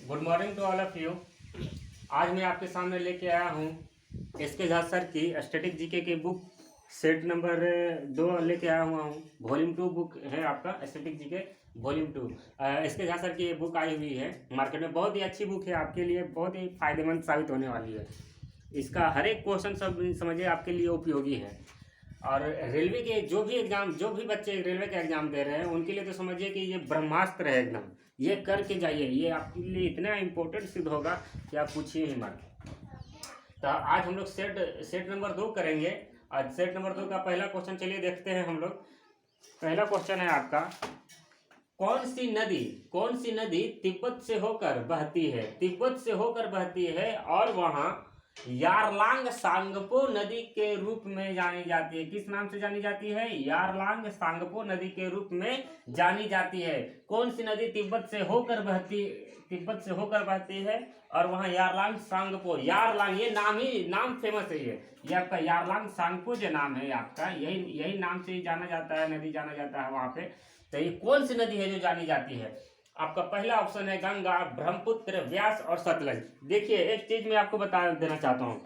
Good morning to all of you. आज मैं आपके सामने लेके आया हूँ एसके झा सर की स्टैटिक जीके की बुक सेट नंबर 2 लेके आया हुआ हूँ। वॉल्यूम 2 बुक है आपका static GK volume 2। SK Jha sir की ये बुक आई हुई है मार्केट में। बहुत ही अच्छी बुक है, आपके लिए बहुत ही फायदेमंद साबित होने वाली है। इसका हर एक क्वेश्चन सब समझिए आपके लिए उपयोगी है। और रेलवे के जो भी बच्चे रेलवे का एग्जाम दे रहे हैं उनके लिए तो समझिए कि ये ब्रह्मास्त्र है एकदम। ये करके जाइए, ये आपके लिए इतना इम्पोर्टेंट सिद्ध होगा कि आप पूछिए ही मत। तो आज हम लोग सेट नंबर 2 करेंगे। आज सेट नंबर 2 का पहला क्वेश्चन चलिए देखते हैं हम लोग। पहला क्वेश्चन है आपका, कौन सी नदी तिब्बत से होकर बहती है? तिब्बत से होकर बहती है और वहां यारलांग सांगपो नदी के रूप में जानी जाती है। किस नाम से जानी जाती है? यारलांग सांगपो नदी के रूप में जानी जाती है। कौन सी नदी तिब्बत से होकर बहती है और वहां यारलांग सांगपो, यारलांग ये नाम फेमस है। ये आपका यारलांग सांगपो जो नाम है आपका, यही नाम से जाना जाता है, नदी जाना जाता है वहां पे। तो ये कौन सी नदी है जो जानी जाती है? आपका पहला ऑप्शन है गंगा, ब्रह्मपुत्र, व्यास और सतलज। देखिए एक चीज मैं आपको बता देना चाहता हूँ।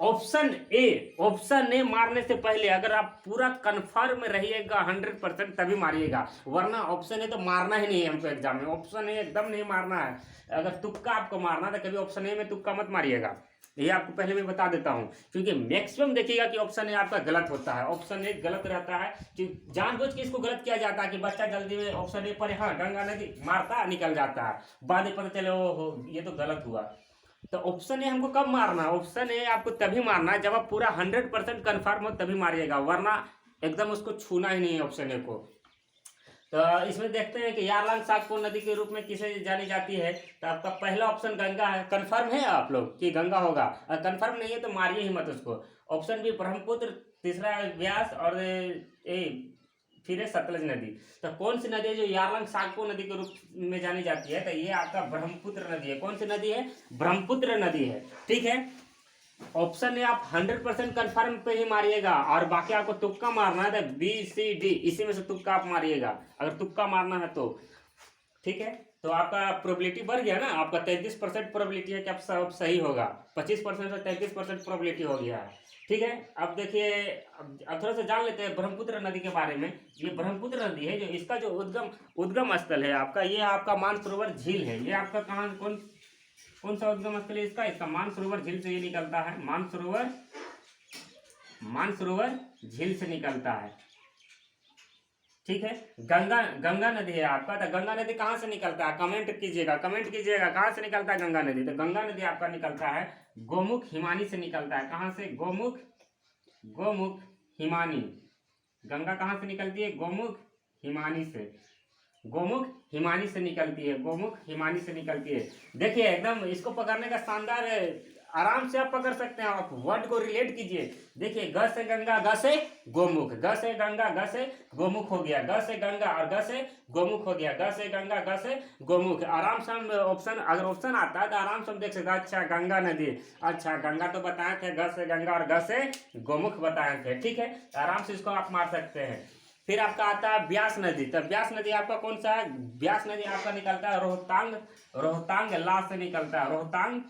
ऑप्शन ए मारने से पहले अगर आप पूरा कंफर्म रहिएगा 100% तभी मारिएगा, वरना ऑप्शन ए तो मारना ही नहीं है हमको एग्जाम में। ऑप्शन ए एकदम नहीं मारना है। अगर तुक्का आपको मारना तो कभी ऑप्शन ए में तुक्का मत मारिएगा, ये आपको पहले मैं बता देता हूँ। क्योंकि मैक्सिमम देखिएगा कि ऑप्शन ए आपका गलत होता है, ऑप्शन ए गलत रहता है। कि जानबूझ के इसको गलत किया जाता है कि बच्चा जल्दी में ऑप्शन ए पर हाँ गंगा नदी मारता निकल जाता है, बाद में पता चले ओ ये तो गलत हुआ। तो ऑप्शन ए हमको कब मारना है? ऑप्शन ए आपको तभी मारना है जब आप पूरा 100% कन्फर्म हो तभी मारिएगा, वरना एकदम उसको छूना ही नहीं है ऑप्शन ए को। तो इसमें देखते हैं कि यारलांग सांगपो नदी के रूप में किसे जानी जाती है। तो आपका पहला ऑप्शन गंगा है। कंफर्म है आप लोग कि गंगा होगा? अगर कंफर्म नहीं है तो मारिए ही मत उसको। ऑप्शन बी ब्रह्मपुत्र, तीसरा है व्यास और फिर है सतलज नदी। तो कौन सी नदी है जो यारलांग सांगपो नदी के रूप में जानी जाती है? तो ये आपका ब्रह्मपुत्र नदी है। कौन सी नदी है? ब्रह्मपुत्र नदी है। ठीक है, ऑप्शन है आप 100% कन्फर्म पे ही मारिएगा और बाकी आपको तुक्का मारना है तो बी सी डी इसी में से तुक्का आप मारिएगा, अगर तुक्का मारना है तो। ठीक है, तो आपका प्रोबेबिलिटी बढ़ गया ना। आपका 33% प्रोबेबिलिटी है कि आप सब सही होगा। 25% से 33% प्रोबेबिलिटी हो गया है। ठीक है, अब देखिए अब थोड़ा सा जान लेते हैं ब्रह्मपुत्र नदी के बारे में। ये ब्रह्मपुत्र नदी है जो इसका जो उद्गम स्थल है आपका, ये आपका मानसरोवर झील है। ये आपका कहाँ कौन सा उद्गम स्थल है इसका मानसरोवर झील से ये निकलता है। मानसरोवर झील से निकलता है। ठीक है, गंगा नदी है आपका। तो गंगा नदी कहाँ से निकलता है? कमेंट कीजिएगा कहाँ से निकलता है गंगा नदी? तो गंगा नदी आपका निकलता है गोमुख हिमानी से निकलता है। कहाँ से? गोमुख हिमानी। गंगा कहाँ से निकलती है? गोमुख हिमानी से निकलती है। देखिए एकदम इसको पकड़ने का शानदार है, आराम से आप पकड़ सकते हैं। आप वर्ड को रिलेट कीजिए। देखिए ग से गंगा, ग से गोमुख, ग से गंगा, ग से गोमुख हो गया, ग से गंगा और ग से गोमुख हो गया, ग से गंगा, ग से गोमुख। आराम से हम अगर ऑप्शन आता है तो आराम से हम देख सकते हैं। अच्छा गंगा नदी, अच्छा गंगा तो बताए थे, ग से गंगा और ग से गोमुख बताए थे। ठीक है, आराम से इसको आप मार सकते हैं। फिर आपका आता है व्यास नदी। तो व्यास नदी आपका कौन सा है? व्यास नदी आपका निकलता है रोहतांग ला से निकलता है। रोहतांग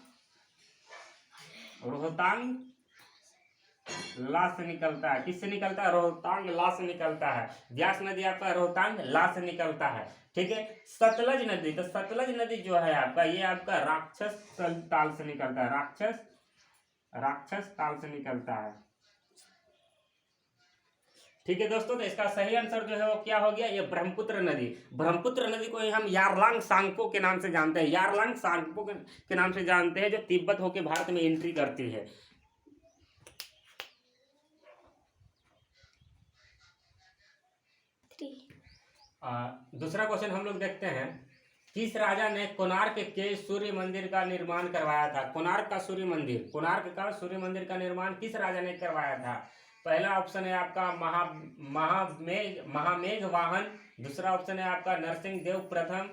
ला से निकलता है। किससे निकलता है? रोहतांग ला से निकलता है। व्यास नदी आपका रोहतांग ला से निकलता है। ठीक है, सतलज नदी। तो सतलज नदी जो है आपका, ये आपका राक्षस ताल से निकलता है। राक्षस ताल से निकलता है। ठीक है दोस्तों, तो इसका सही आंसर जो है वो क्या हो गया? ये ब्रह्मपुत्र नदी को हम यारलांग सांगपो के नाम से जानते हैं। यारलांग सांगपो के नाम से जानते हैं, जो तिब्बत होकर भारत में एंट्री करती है। दूसरा क्वेश्चन हम लोग देखते हैं। किस राजा ने कोणार्क के सूर्य मंदिर का निर्माण करवाया था? कोणार्क का सूर्य मंदिर का निर्माण किस राजा ने करवाया था? पहला ऑप्शन है आपका महामेघ वाहन, दूसरा ऑप्शन है आपका नरसिंह देव प्रथम,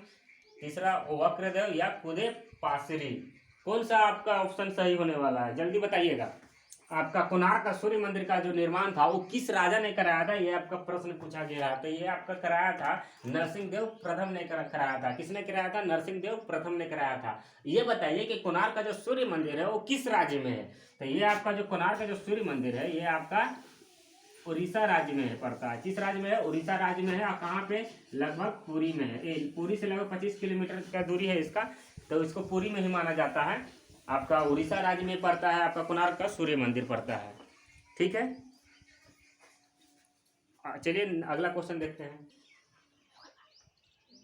तीसरा वक्रदेव या कुदे पासरी। कौन सा आपका ऑप्शन सही होने वाला है? जल्दी बताइएगा। आपका कोणार्क का सूर्य मंदिर का जो निर्माण था वो किस राजा ने कराया था, ये आपका प्रश्न पूछा गया है। तो ये आपका कराया था नरसिंहदेव प्रथम ने कराया था। किसने कराया था? नरसिंहदेव प्रथम ने कराया था। ये बताइए कि कोणार्क का जो सूर्य मंदिर है वो किस राज्य में है? तो ये आपका जो कोणार्क का जो सूर्य मंदिर है ये आपका उड़ीसा राज्य में पड़ता है। किस राज्य में है? उड़ीसा राज्य में है। और कहाँ पे? लगभग पुरी में है। पुरी से लगभग 25 किलोमीटर का दूरी है इसका, तो इसको पुरी में ही माना जाता है। आपका उड़ीसा राज्य में पड़ता है, आपका कोणार्क का सूर्य मंदिर पड़ता है। ठीक है, चलिए अगला क्वेश्चन देखते हैं।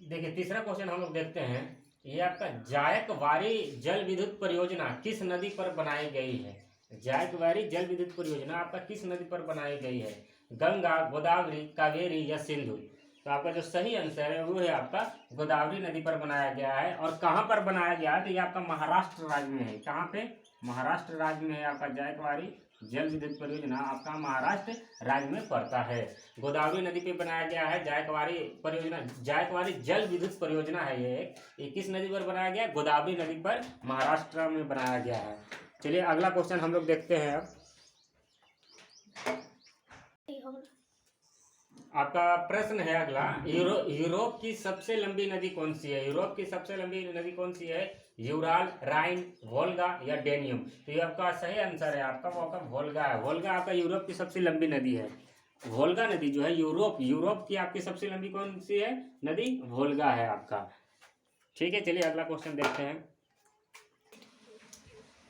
देखिए तीसरा क्वेश्चन हम लोग देखते हैं। ये आपका जायकवाड़ी जल विद्युत परियोजना किस नदी पर बनाई गई है? जायकवाड़ी जल विद्युत परियोजना आपका किस नदी पर बनाई गई है? गंगा, गोदावरी, कावेरी या सिंधु? तो आपका जो सही आंसर है वो है आपका गोदावरी नदी पर बनाया गया है। और कहाँ पर बनाया गया है? तो ये आपका महाराष्ट्र राज्य में है। कहाँ पे? महाराष्ट्र राज्य में है आपका जायकवाड़ी जल विद्युत परियोजना, आपका महाराष्ट्र राज्य में पड़ता है। गोदावरी नदी पे बनाया गया है जायकवाड़ी परियोजना। जायकवाड़ी जल विद्युत परियोजना है ये किस नदी पर बनाया गया है? गोदावरी नदी पर महाराष्ट्र में बनाया गया है। चलिए अगला क्वेश्चन हम लोग देखते हैं। अब आपका प्रश्न है अगला, यूरोप की सबसे लंबी नदी कौन सी है? यूरोप की सबसे लंबी नदी कौन सी है? यूराल, राइन, वोल्गा या डेनियम? तो ये आपका सही आंसर है, आपका वोल्गा है। वोल्गा आपका यूरोप की सबसे लंबी नदी है। वोल्गा नदी जो है यूरोप की आपकी सबसे लंबी कौन सी है नदी? वोल्गा है आपका। ठीक है, चलिए अगला क्वेश्चन देखते हैं।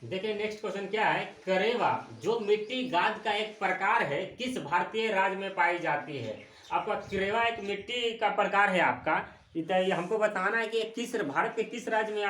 देखिए नेक्स्ट क्वेश्चन क्या है। करेवा जो मिट्टी गाद का एक प्रकार है किस भारतीय राज्य में पाई जाती है? आपका करेवा एक मिट्टी का प्रकार है आपका। ये हमको बताना है कि भारत के किस राज्य में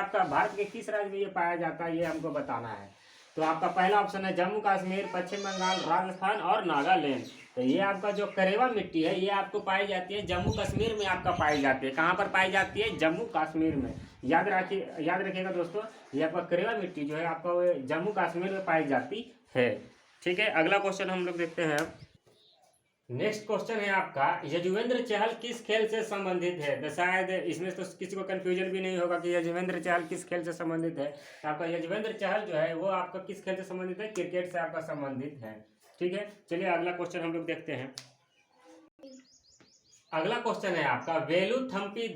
ये पाया जाता है, ये हमको बताना है। तो आपका पहला ऑप्शन है जम्मू कश्मीर, पश्चिम बंगाल, राजस्थान और नागालैंड। तो ये आपका जो करेवा मिट्टी है ये आपको पाई जाती है जम्मू कश्मीर में आपका पाई जाती है। कहाँ पर पाई जाती है? जम्मू कश्मीर में। याद रखिएगा दोस्तों, ये आपका करेवा मिट्टी जो है आपका जम्मू कश्मीर में पाई जाती है। ठीक है, अगला क्वेश्चन हम लोग देखते हैं। नेक्स्ट क्वेश्चन है आपका, यजुवेंद्र चहल किस खेल से संबंधित है? तो शायद इसमें तो किसी को कंफ्यूजन भी नहीं होगा कि यजुवेंद्र चहल किस खेल से संबंधित है। तो आपका यजुवेंद्र चहल जो है वो आपका किस खेल से संबंधित है? क्रिकेट से आपका संबंधित है। ठीक है, चलिए अगला क्वेश्चन हम लोग देखते हैं। अगला क्वेश्चन है आपका, वेलुथम्पी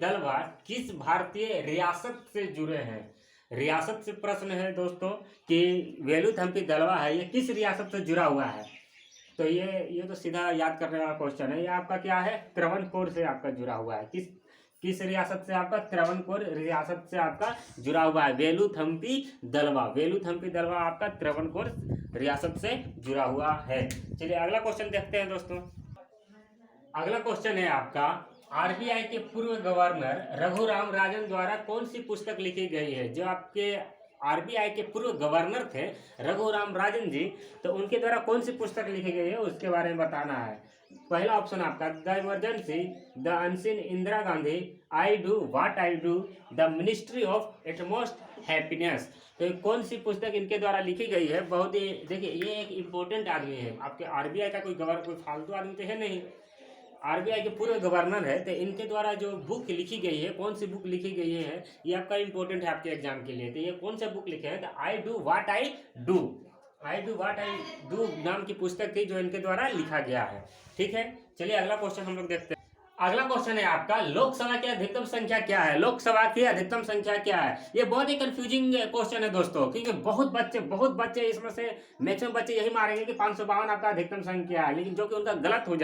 दलवा किस भारतीय रियासत से जुड़े हैं? रियासत से प्रश्न है दोस्तों कि वेलुथम्पी दलवा है ये किस रियासत से जुड़ा हुआ है? तो ये तो सीधा याद करने वाला क्वेश्चन है। ये आपका क्या है? त्रावणकोर से आपका जुड़ा हुआ है। किस रियासत से? आपका त्रावणकोर रियासत से आपका जुड़ा हुआ है वेलुथम्पी दलवा आपका त्रावणकोर रियासत से जुड़ा हुआ है। चलिए अगला क्वेश्चन देखते हैं दोस्तों। अगला क्वेश्चन है आपका, आरबीआई के पूर्व गवर्नर रघुराम राजन द्वारा कौन सी पुस्तक लिखी गई है? जो आपके आरबीआई के पूर्व गवर्नर थे रघुराम राजन जी, तो उनके द्वारा कौन सी पुस्तक लिखी गई है उसके बारे में बताना है। पहला ऑप्शन आपका the emergency, the unseen Indira Gandhi, I do what I do, the ministry of utmost happiness. तो कौन सी पुस्तक इनके द्वारा लिखी गई है? बहुत ही देखिए ये एक इम्पोर्टेंट आदमी है। आपके आरबीआई का कोई फालतू आदमी तो है नहीं, आरबीआई के पूर्व गवर्नर है। तो इनके द्वारा जो बुक लिखी गई है, कौन सी बुक लिखी गई है ये आपका इंपॉर्टेंट है आपके एग्जाम के लिए। तो ये कौन सा बुक लिखे हैं? तो आई डू व्हाट आई डू नाम की पुस्तक थी जो इनके द्वारा लिखा गया है। ठीक है, चलिए अगला क्वेश्चन हम लोग देखते हैं। अगला क्वेश्चन है आपका, लोकसभा की अधिकतम संख्या क्या है? लोकसभा की अधिकतम संख्या क्या है? ये बहुत ही कंफ्यूजिंग क्वेश्चन है दोस्तों, क्योंकि बहुत बच्चे इसमें से मैक्सिमम बच्चे यही मारेंगे कि 552 आपका अधिकतम संख्या है, लेकिन जो कि उनका गलत हो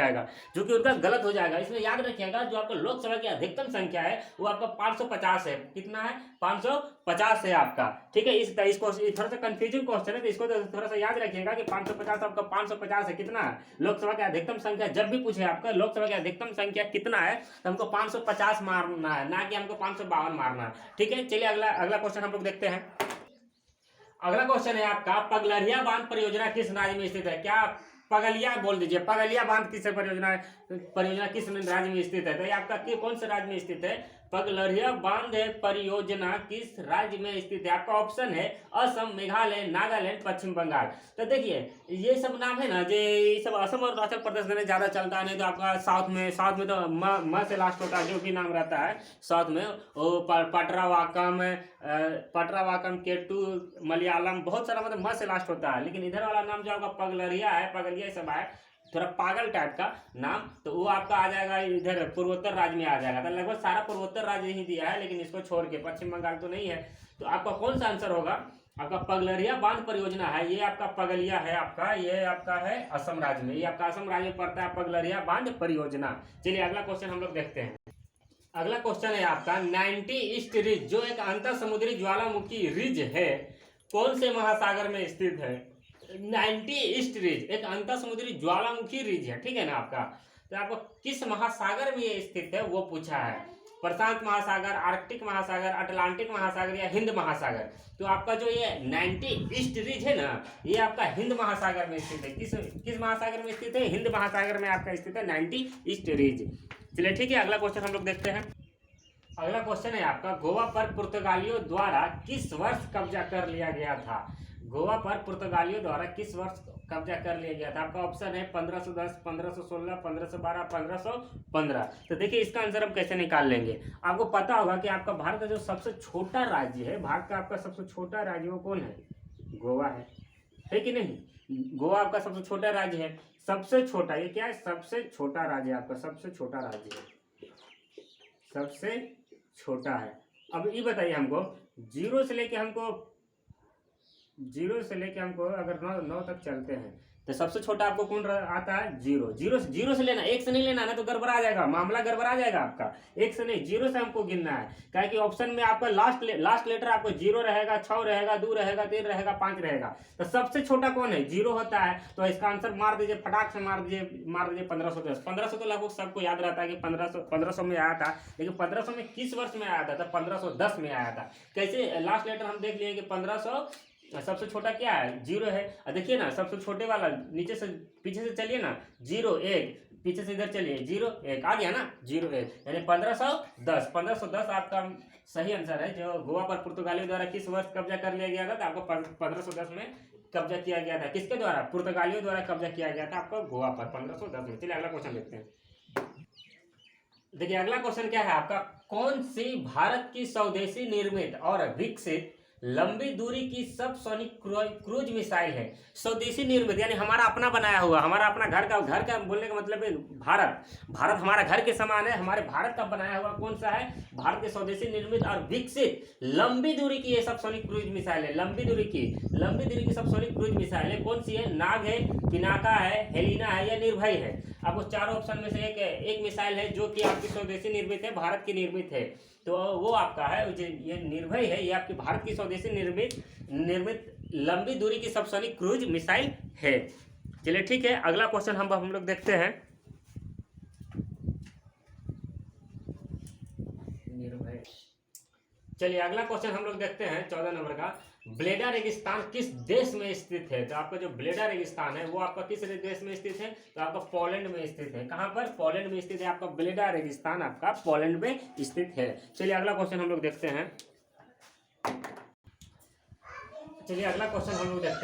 जाएगा। इसमें याद रखिएगा जो आपका लोकसभा की अधिकतम संख्या है वो आपका 550 है। कितना है? 550 है आपका। ठीक है, इसको थोड़ा सा कंफ्यूजिंग क्वेश्चन है, तो इसको थोड़ा सा याद रखिएगा कि 550 आपका 550 है। कितना है लोकसभा की अधिकतम संख्या? जब भी पूछे आपका लोकसभा की अधिकतम संख्या कितना है तो हमको 550 मारना है, ना कि हमको 552 मारना है। ठीक है, चलिए अगला क्वेश्चन हम लोग देखते हैं। अगला क्वेश्चन है आपका, पगलरिया बांध परियोजना किस राज्य में स्थित है? क्या पगलिया बोल दीजिए, पगलिया बांध किस परियोजना किस राज्य में स्थित है? तो ये आपका कौन से राज्य में स्थित है? पगलरिया बांध परियोजना किस राज्य में स्थित है? आपका ऑप्शन है असम, मेघालय, नागालैंड, पश्चिम बंगाल। तो देखिए ये सब नाम है ना, जो ये सब असम और अरुणाचल प्रदेश में ज्यादा चलता है, नहीं तो आपका साउथ में तो म से लास्ट होता है, जो भी नाम रहता है साउथ में, वो पटरावाकम, केटू, मलयालम, बहुत सारा मतलब म से लास्ट होता है। लेकिन इधर वाला नाम जो आपका पगलरिया है, पगलिया सब है, थोड़ा पागल टाइप का नाम, तो वो आपका आ जाएगा इधर पूर्वोत्तर राज्य में आ जाएगा। तो लगभग सारा पूर्वोत्तर राज्य ही दिया है, लेकिन इसको छोड़ के पश्चिम बंगाल तो नहीं है। तो आपका कौन सा आंसर होगा? आपका पगलरिया बांध परियोजना है, ये आपका पगलिया है, आपका ये आपका है असम राज्य में, ये आपका असम राज्य में पड़ता है पगलरिया बांध परियोजना। चलिए अगला क्वेश्चन हम लोग देखते हैं। अगला क्वेश्चन है आपका 90 ईस्ट रिज, जो एक अंतर समुद्री ज्वालामुखी रिज है, कौन से महासागर में स्थित है? 90 ईस्ट रिज एक अंतर समुद्री ज्वालामुखी रिज है, ठीक है ना आपका। तो आपको किस महासागर में ये स्थित है वो पूछा है। प्रशांत महासागर, आर्कटिक महासागर, अटलांटिक महासागर या हिंद महासागर। तो आपका जो ये 90 ईस्ट रिज है ना, ये आपका हिंद महासागर में स्थित है। किस महासागर में स्थित है? हिंद महासागर में आपका स्थित है 90 ईस्ट रिज। चलिए ठीक है, अगला क्वेश्चन हम लोग देखते हैं। अगला क्वेश्चन है आपका गोवा पर पुर्तगालियों द्वारा किस वर्ष कब्जा कर लिया गया था? गोवा पर पुर्तगालियों द्वारा किस वर्ष कब्जा कर लिया गया था? आपका ऑप्शन है 1510, 1516, 1512, 1515। तो देखिए इसका आंसर हम कैसे निकाल लेंगे। आपको पता होगा कि आपका भारत का जो सबसे छोटा राज्य है, भारत का आपका सबसे छोटा राज्य वो कौन है? गोवा है कि नहीं? गोवा आपका सबसे छोटा राज्य है। सबसे छोटा, ये क्या है? सबसे छोटा राज्य आपका, सबसे छोटा राज्य है, सबसे छोटा है। अब ये बताइए हमको, जीरो से लेके हमको अगर 9 तक चलते हैं तो सबसे छोटा आपको कौन आता है? जीरो से लेना, एक से नहीं लेना, ना तो गड़बड़ा जाएगा, मामला गड़बड़ा जाएगा आपका। एक से नहीं, जीरो से हमको गिनना है, क्या कि ऑप्शन में आपका लास्ट लेटर आपको 0 रहेगा, 6 रहेगा, 2 रहेगा, 3 रहेगा, 5 रहेगा। तो सबसे छोटा कौन है? 0 होता है। तो इसका आंसर मार दीजिए, फटाक से मार दीजिए 1510। 1500 तो लगभग सबको याद रहता है कि 1500 में आया था, लेकिन 1500 में किस वर्ष में आया था? तो 1510 में आया था। कैसे? लास्ट लेटर हम देख लिए कि 1500, सबसे छोटा क्या है? 0 है। और देखिए ना, सबसे छोटे वाला नीचे से पीछे से चलिए ना, 0 1, पीछे से इधर चलिए, 0 1 आ गया ना, 0 1, यानी 1510 आपका सही आंसर है। जो गोवा पर पुर्तगालियों द्वारा किस वर्ष कब्जा कर लिया गया था? तो आपको 1510 में कब्जा किया गया था। किसके द्वारा? पुर्तगालियों द्वारा कब्जा किया गया था आपका गोवा पर 1510 में। चलिए अगला क्वेश्चन देखते हैं। देखिए अगला क्वेश्चन क्या है आपका, कौन सी भारत की स्वदेशी निर्मित और विकसित लंबी दूरी की सबसोनिक क्रूज मिसाइल है? स्वदेशी निर्मित यानी हमारा अपना बनाया हुआ, हमारा अपना घर का बोलने का मतलब है भारत हमारा घर के समान है, हमारे भारत का बनाया हुआ कौन सा है? भारत के स्वदेशी निर्मित और विकसित लंबी दूरी की ये सबसोनिक क्रूज मिसाइल है। लंबी दूरी की सबसोनिक क्रूज मिसाइल है, कौन सी है? नाग है, पिनाका है, हेलिना है या निर्भय है? आपको चार ऑप्शन में से एक मिसाइल है जो कि आपकी स्वदेशी निर्मित है, भारत की निर्मित है। तो वो आपका है, ये निर्भय है, ये आपकी भारत की स्वदेशी निर्मित लंबी दूरी की सबसोनिक क्रूज मिसाइल है। चलिए ठीक है, अगला क्वेश्चन हम लोग देखते हैं। निर्भय, चलिए अगला क्वेश्चन हम लोग देखते हैं 14 नंबर का। ब्लेडा रेगिस्तान किस देश में स्थित है? तो आपका जो ब्लेडा रेगिस्तान है वो आपका किस देश में स्थित है? तो आपका पोलैंड में स्थित है। कहां पर? पोलैंड में स्थित है आपका ब्लेडा रेगिस्तान, आपका पोलैंड में स्थित है। चलिए अगला क्वेश्चन हम लोग देखते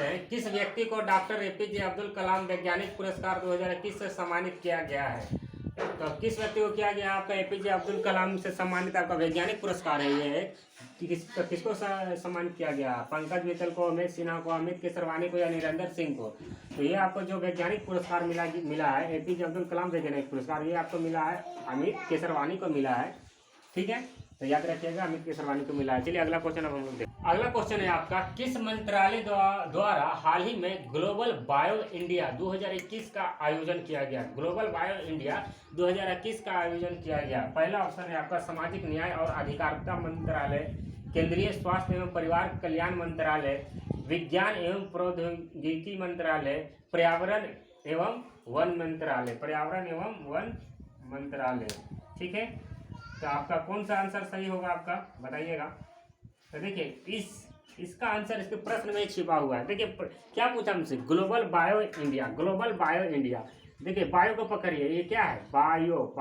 हैं। किस व्यक्ति को डॉक्टर एपीजे अब्दुल कलाम वैज्ञानिक पुरस्कार 2021 से सम्मानित किया गया है? तो किस व्यक्ति को किया गया? आपका एपीजे अब्दुल कलाम से सम्मानित आपका वैज्ञानिक पुरस्कार है ये। किसको सम्मानित किया गया? पंकज मित्तल को, अमित सिन्हा को, अमित केसरवानी को या निरंजन सिंह को? तो ये आपको जो वैज्ञानिक पुरस्कार मिला है, एपीजे अब्दुल कलाम वैज्ञानिक पुरस्कार, ये आपको मिला है अमित केसरवानी को मिला है। ठीक है, तो याद रखिएगा अमित केसरवानी को मिला है। चलिए अगला क्वेश्चन अब हम लोग देखते हैं। अगला क्वेश्चन है आपका, किस मंत्रालय द्वारा हाल ही में ग्लोबल बायो इंडिया 2021 का आयोजन किया गया? ग्लोबल बायो इंडिया 2021 का आयोजन किया गया। पहला ऑप्शन है आपका सामाजिक न्याय और अधिकारिता मंत्रालय, केंद्रीय स्वास्थ्य एवं परिवार कल्याण मंत्रालय, विज्ञान एवं प्रौद्योगिकी मंत्रालय, पर्यावरण एवं वन मंत्रालय। ठीक है, तो आपका कौन सा आंसर सही होगा आपका, बताइएगा। तो देखिए इसका आंसर इसके प्रश्न में छिपा हुआ है। देखिए क्या पूछा हमसे, global bio India, global bio India. देखिए बायो को पकड़िए, ये क्या है, बायो,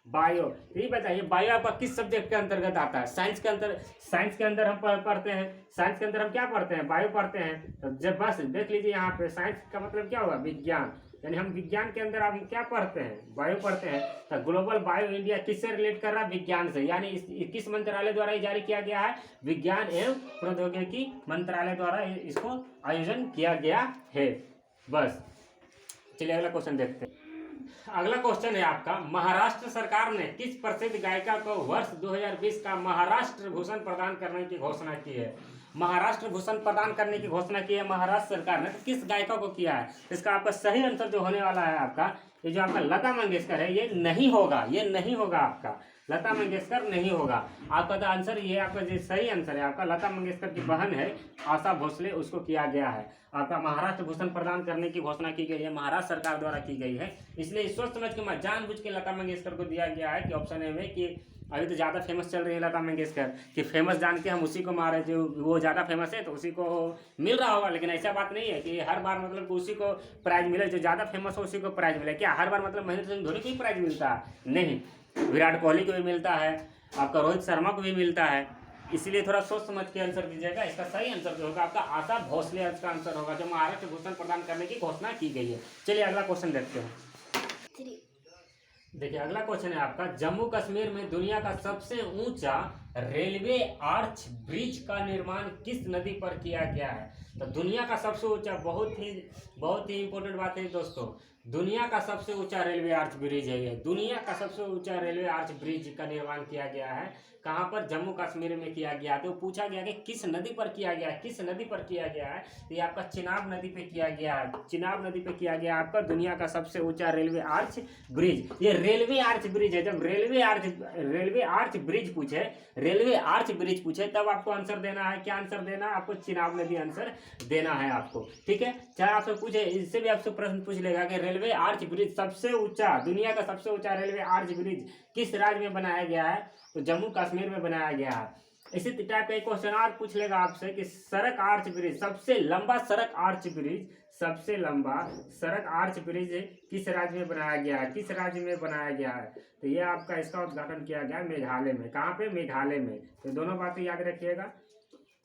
बायो। ये बताइए बायो आपका किस सब्जेक्ट के अंतर्गत आता है? साइंस के अंदर, साइंस के अंदर हम पढ़ते हैं, साइंस के अंदर हम क्या पढ़ते हैं, बायो पढ़ते हैं। तो जब बस देख लीजिए यहाँ पे साइंस का मतलब क्या हुआ, विज्ञान, यानी हम विज्ञान के अंदर हम क्या पढ़ते हैं, बायो पढ़ते हैं। तो ग्लोबल बायो इंडिया किससे रिलेट कर रहा है, विज्ञान से, यानी किस मंत्रालय द्वारा ये जारी किया गया है, विज्ञान एवं प्रौद्योगिकी मंत्रालय द्वारा इसको आयोजन किया गया है। बस चलिए अगला क्वेश्चन देखते हैं। अगला क्वेश्चन है आपका, महाराष्ट्र सरकार ने किस प्रसिद्ध गायिका को वर्ष 2020 का महाराष्ट्र भूषण प्रदान करने की घोषणा की है? महाराष्ट्र भूषण प्रदान करने की घोषणा की है महाराष्ट्र सरकार ने, तो किस गायिका को किया है? इसका आपका सही आंसर जो होने वाला है आपका, ये जो आपका लता मंगेशकर है, ये नहीं होगा, ये नहीं होगा आपका, लता मंगेशकर नहीं होगा आपका। तो आंसर ये आपका जो सही आंसर है आपका, लता मंगेशकर की बहन है आशा भोसले, उसको किया गया है। आपका महाराष्ट्र भूषण प्रदान करने की घोषणा की गई है, महाराष्ट्र सरकार द्वारा की गई है, इसलिए सोच समझ के मैं जानबूझ के लता मंगेशकर को दिया गया है कि ऑप्शन ए में, कि अभी तो ज़्यादा फेमस चल रही है लता मंगेशकर, कि फेमस जान के हम उसी को मारे, जो वो ज़्यादा फेमस है तो उसी को मिल रहा होगा। लेकिन ऐसा बात नहीं है कि हर बार मतलब कि उसी को प्राइज मिले, जो ज़्यादा फेमस हो उसी को प्राइज मिले। क्या हर बार मतलब महेंद्र सिंह धोनी को ही प्राइज मिलता है? नहीं, विराट कोहली को भी मिलता है, आपका रोहित शर्मा को भी मिलता है। इसलिए थोड़ा सोच समझ के आंसर दीजिएगा। इसका सही आंसर जो होगा आपका आशा भोसले इसका आंसर होगा, जो महाराष्ट्र भूषण प्रदान करने की घोषणा की गई है। चलिए अगला क्वेश्चन देखते हैं। देखिए अगला क्वेश्चन है आपका, जम्मू कश्मीर में दुनिया का सबसे ऊंचा रेलवे आर्च ब्रिज का निर्माण किस नदी पर किया गया है? तो दुनिया का सबसे ऊंचा, बहुत ही इंपॉर्टेंट बात है दोस्तों, दुनिया का सबसे ऊंचा रेलवे आर्च ब्रिज है ये, दुनिया का सबसे ऊंचा रेलवे आर्च ब्रिज का निर्माण किया गया है। कहाँ पर? जम्मू कश्मीर में किया गया। तो पूछा गया कि किस नदी पर किया गया है, किस नदी पर किया गया है? तो ये आपका चिनाब नदी पे किया गया है, चिनाब नदी पे किया गया आपका दुनिया का सबसे ऊंचा रेलवे आर्च ब्रिज। ये रेलवे आर्च ब्रिज है। जब रेलवे आर्च ब्रिज पूछे, रेलवे आर्च ब्रिज पूछे, तब आपको आंसर देना है, क्या आंसर देना है आपको? चिनाब नदी आंसर देना है आपको, ठीक है। चाहे आपसे पूछे, इससे भी आपसे प्रश्न पूछ लेगा कि रेलवे आर्च ब्रिज सबसे ऊंचा, दुनिया का सबसे ऊंचा रेलवे आर्च ब्रिज किस राज्य में बनाया गया है? तो जम्मू कश्मीर में बनाया गया है। इसी टाइप का एक क्वेश्चन और पूछ लेगा आपसे कि सड़क आर्च ब्रिज, सबसे लंबा सड़क आर्च ब्रिज, सबसे लंबा सड़क आर्च ब्रिज किस राज्य में बनाया गया है? किस राज्य में बनाया गया है? तो ये आपका इसका उद्घाटन किया गया मेघालय में। कहाँ पे? मेघालय में। तो दोनों बातें याद रखिएगा।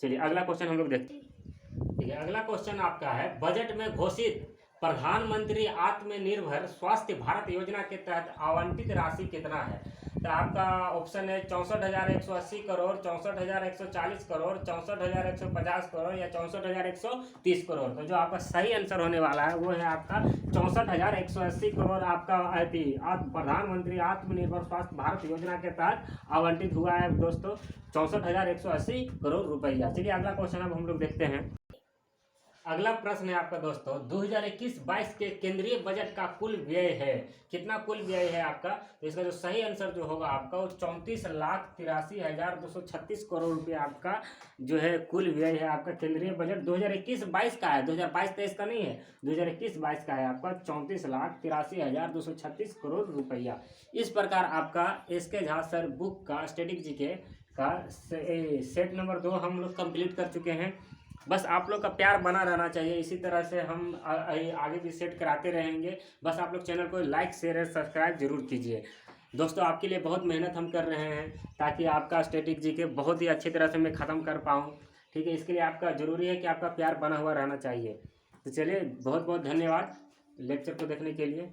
चलिए अगला क्वेश्चन हम लोग देखते हैं। ठीक है, अगला क्वेश्चन आपका है, बजट में घोषित प्रधानमंत्री आत्मनिर्भर स्वास्थ्य भारत योजना के तहत आवंटित राशि कितना है? तो आपका ऑप्शन है 64,180 करोड़, 64,140 करोड़, 64,150 करोड़ या 64,130 करोड़। तो जो आपका सही आंसर होने वाला है वो है आपका 64,180 करोड़ आपका प्रधानमंत्री आत्मनिर्भर स्वास्थ्य भारत योजना के तहत आवंटित हुआ है दोस्तों, 64,180 करोड़ रुपया। चलिए अगला क्वेश्चन अब हम लोग देखते हैं। अगला प्रश्न है आपका दोस्तों, 2021-22 के केंद्रीय बजट का कुल व्यय है, कितना कुल व्यय है आपका? तो इसका जो सही आंसर जो होगा आपका वो 34,83,236 करोड़ रुपये आपका जो है कुल व्यय है आपका। केंद्रीय बजट 2021-22 का है, 2022-23 का नहीं है, 2021-22 का है आपका 34,83,236 करोड़ रुपया। इस प्रकार आपका एसके झा सर बुक का स्टैटिक जीके का सेट नंबर 2 हम लोग कंप्लीट कर चुके हैं। बस आप लोग का प्यार बना रहना चाहिए, इसी तरह से हम आगे भी सेट कराते रहेंगे। बस आप लोग चैनल को लाइक शेयर और सब्सक्राइब जरूर कीजिए दोस्तों। आपके लिए बहुत मेहनत हम कर रहे हैं ताकि आपका स्टैटिक जीके बहुत ही अच्छी तरह से मैं ख़त्म कर पाऊँ, ठीक है। इसके लिए आपका ज़रूरी है कि आपका प्यार बना हुआ रहना चाहिए। तो चलिए बहुत बहुत धन्यवाद लेक्चर को देखने के लिए।